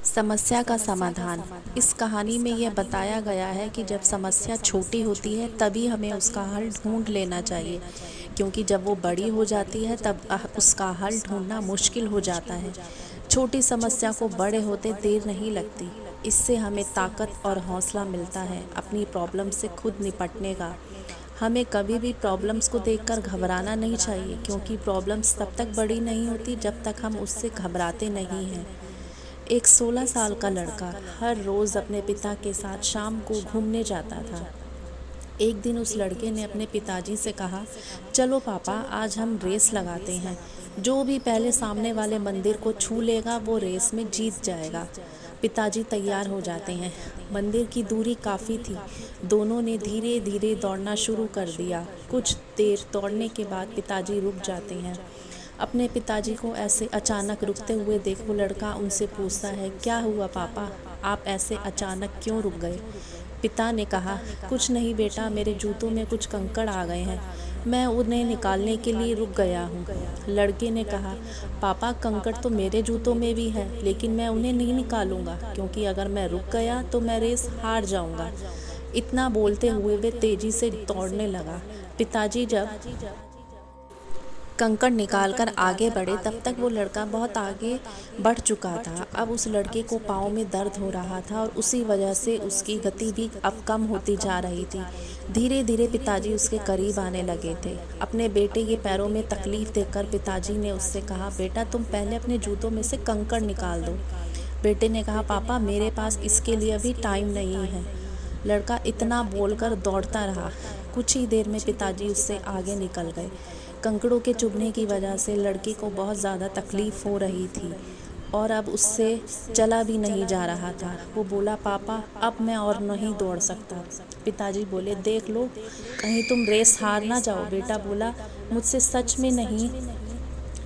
समस्या का समाधान। इस कहानी में यह बताया गया है कि जब समस्या छोटी होती है तभी हमें उसका हल ढूंढ लेना चाहिए, क्योंकि जब वो बड़ी हो जाती है तब उसका हल ढूंढना मुश्किल हो जाता है। छोटी समस्या को बड़े होते देर नहीं लगती। इससे हमें ताकत और हौसला मिलता है अपनी प्रॉब्लम से खुद निपटने का। हमें कभी भी प्रॉब्लम्स को देखकर घबराना नहीं चाहिए, क्योंकि प्रॉब्लम्स तब तक बड़ी नहीं होती जब तक हम उससे घबराते नहीं हैं। एक 16 साल का लड़का हर रोज़ अपने पिता के साथ शाम को घूमने जाता था। एक दिन उस लड़के ने अपने पिताजी से कहा, चलो पापा, आज हम रेस लगाते हैं। जो भी पहले सामने वाले मंदिर को छू लेगा वो रेस में जीत जाएगा। पिताजी तैयार हो जाते हैं। मंदिर की दूरी काफ़ी थी। दोनों ने धीरे धीरे दौड़ना शुरू कर दिया। कुछ देर दौड़ने के बाद पिताजी रुक जाते हैं। अपने पिताजी को ऐसे अचानक रुकते हुए देख वो लड़का उनसे पूछता है, क्या हुआ पापा, आप ऐसे अचानक क्यों रुक गए? पिता ने कहा, कुछ नहीं बेटा, मेरे जूतों में कुछ कंकड़ आ गए हैं, मैं उन्हें निकालने के लिए रुक गया हूँ। लड़के ने कहा, पापा, कंकड़ तो मेरे जूतों में भी है, लेकिन मैं उन्हें नहीं निकालूंगा, क्योंकि अगर मैं रुक गया तो मैं रेस हार जाऊंगा। इतना बोलते हुए वे तेजी से दौड़ने लगा। पिताजी जब कंकड़ निकालकर आगे बढ़े तब तक वो लड़का बहुत आगे बढ़ चुका था। अब उस लड़के को पाँव में दर्द हो रहा था और उसी वजह से उसकी गति भी अब कम होती जा रही थी। धीरे धीरे पिताजी उसके करीब आने लगे थे। अपने बेटे के पैरों में तकलीफ देखकर पिताजी ने उससे कहा, बेटा, तुम पहले अपने जूतों में से कंकड़ निकाल दो। बेटे ने कहा, पापा, मेरे पास इसके लिए अभी टाइम नहीं है। लड़का इतना बोलकर दौड़ता रहा। कुछ ही देर में पिताजी उससे आगे निकल गए। कंकड़ों के चुभने की वजह से लड़के को बहुत ज़्यादा तकलीफ़ हो रही थी और अब उससे चला भी नहीं जा रहा था। वो बोला, पापा, अब मैं और नहीं दौड़ सकता। पिताजी बोले, देख लो, कहीं तुम रेस हार ना जाओ। बेटा बोला, मुझसे सच में नहीं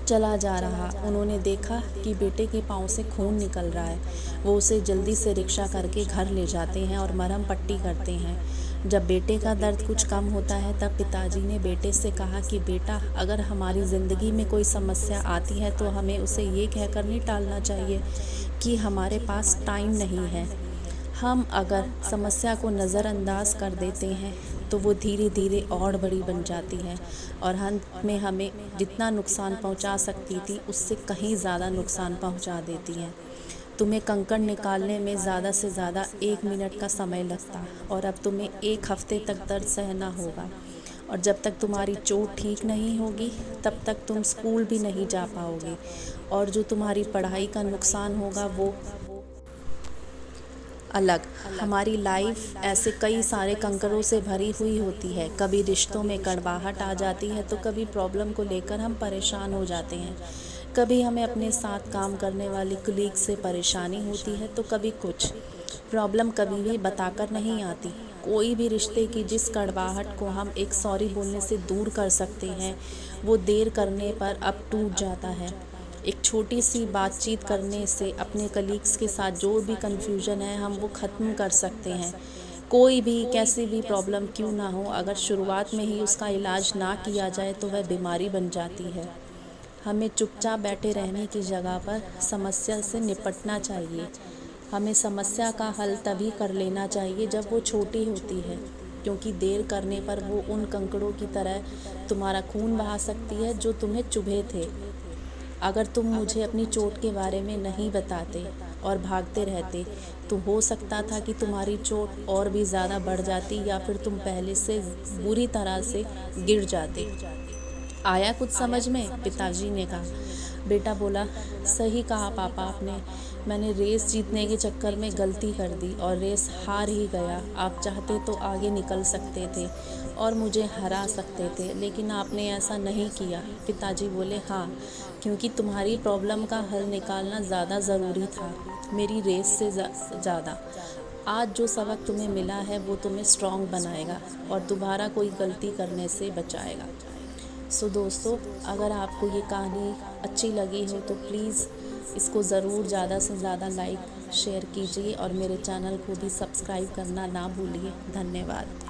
चला जा रहा। उन्होंने देखा कि बेटे के पाँव से खून निकल रहा है। वो उसे जल्दी से रिक्शा करके घर ले जाते हैं और मरहम पट्टी करते हैं। जब बेटे का दर्द कुछ कम होता है तब पिताजी ने बेटे से कहा कि बेटा, अगर हमारी ज़िंदगी में कोई समस्या आती है तो हमें उसे ये कहकर नहीं टालना चाहिए कि हमारे पास टाइम नहीं है। हम अगर समस्या को नज़रअंदाज कर देते हैं तो वो धीरे धीरे और बड़ी बन जाती है और अंत में हमें जितना नुकसान पहुंचा सकती थी उससे कहीं ज़्यादा नुकसान पहुंचा देती हैं। तुम्हें कंकड़ निकालने में ज़्यादा से ज़्यादा 1 मिनट का समय लगता और अब तुम्हें 1 हफ्ते तक दर्द सहना होगा। और जब तक तुम्हारी चोट ठीक नहीं होगी तब तक तुम स्कूल भी नहीं जा पाओगे और जो तुम्हारी पढ़ाई का नुकसान होगा वो अलग। हमारी लाइफ ऐसे कई सारे कंकरों से भरी हुई होती है। कभी रिश्तों में कड़वाहट आ जाती है तो कभी प्रॉब्लम को लेकर हम परेशान हो जाते हैं। कभी हमें अपने साथ काम करने वाली कलीग से परेशानी होती है तो कभी कुछ। प्रॉब्लम कभी भी बताकर नहीं आती। कोई भी रिश्ते की जिस कड़वाहट को हम एक सॉरी बोलने से दूर कर सकते हैं वो देर करने पर अब टूट जाता है। एक छोटी सी बातचीत करने से अपने कलीग्स के साथ जो भी कन्फ्यूजन है हम वो ख़त्म कर सकते हैं। कोई भी कैसी भी प्रॉब्लम क्यों ना हो, अगर शुरुआत में ही उसका इलाज ना किया जाए तो वह बीमारी बन जाती है। हमें चुपचाप बैठे रहने की जगह पर समस्या से निपटना चाहिए। हमें समस्या का हल तभी कर लेना चाहिए जब वो छोटी होती है, क्योंकि देर करने पर वो उन कंकड़ों की तरह तुम्हारा खून बहा सकती है जो तुम्हें चुभे थे। अगर तुम मुझे अपनी चोट के बारे में नहीं बताते और भागते रहते तो हो सकता था कि तुम्हारी चोट और भी ज़्यादा बढ़ जाती या फिर तुम पहले से बुरी तरह से गिर जाते। आया कुछ समझ में? पिताजी ने कहा। बेटा बोला, सही कहा पापा आपने। मैंने रेस जीतने के चक्कर में गलती कर दी और रेस हार ही गया। आप चाहते तो आगे निकल सकते थे और मुझे हरा सकते थे, लेकिन आपने ऐसा नहीं किया। पिताजी बोले, हाँ, क्योंकि तुम्हारी प्रॉब्लम का हल निकालना ज़्यादा ज़रूरी था मेरी रेस से ज़्यादा। आज जो सबक तुम्हें मिला है वो तुम्हें स्ट्रॉन्ग बनाएगा और दोबारा कोई गलती करने से बचाएगा। सो दोस्तों, अगर आपको ये कहानी अच्छी लगी हो तो प्लीज़ इसको ज़रूर ज़्यादा से ज़्यादा लाइक शेयर कीजिए और मेरे चैनल को भी सब्सक्राइब करना ना भूलिए। धन्यवाद।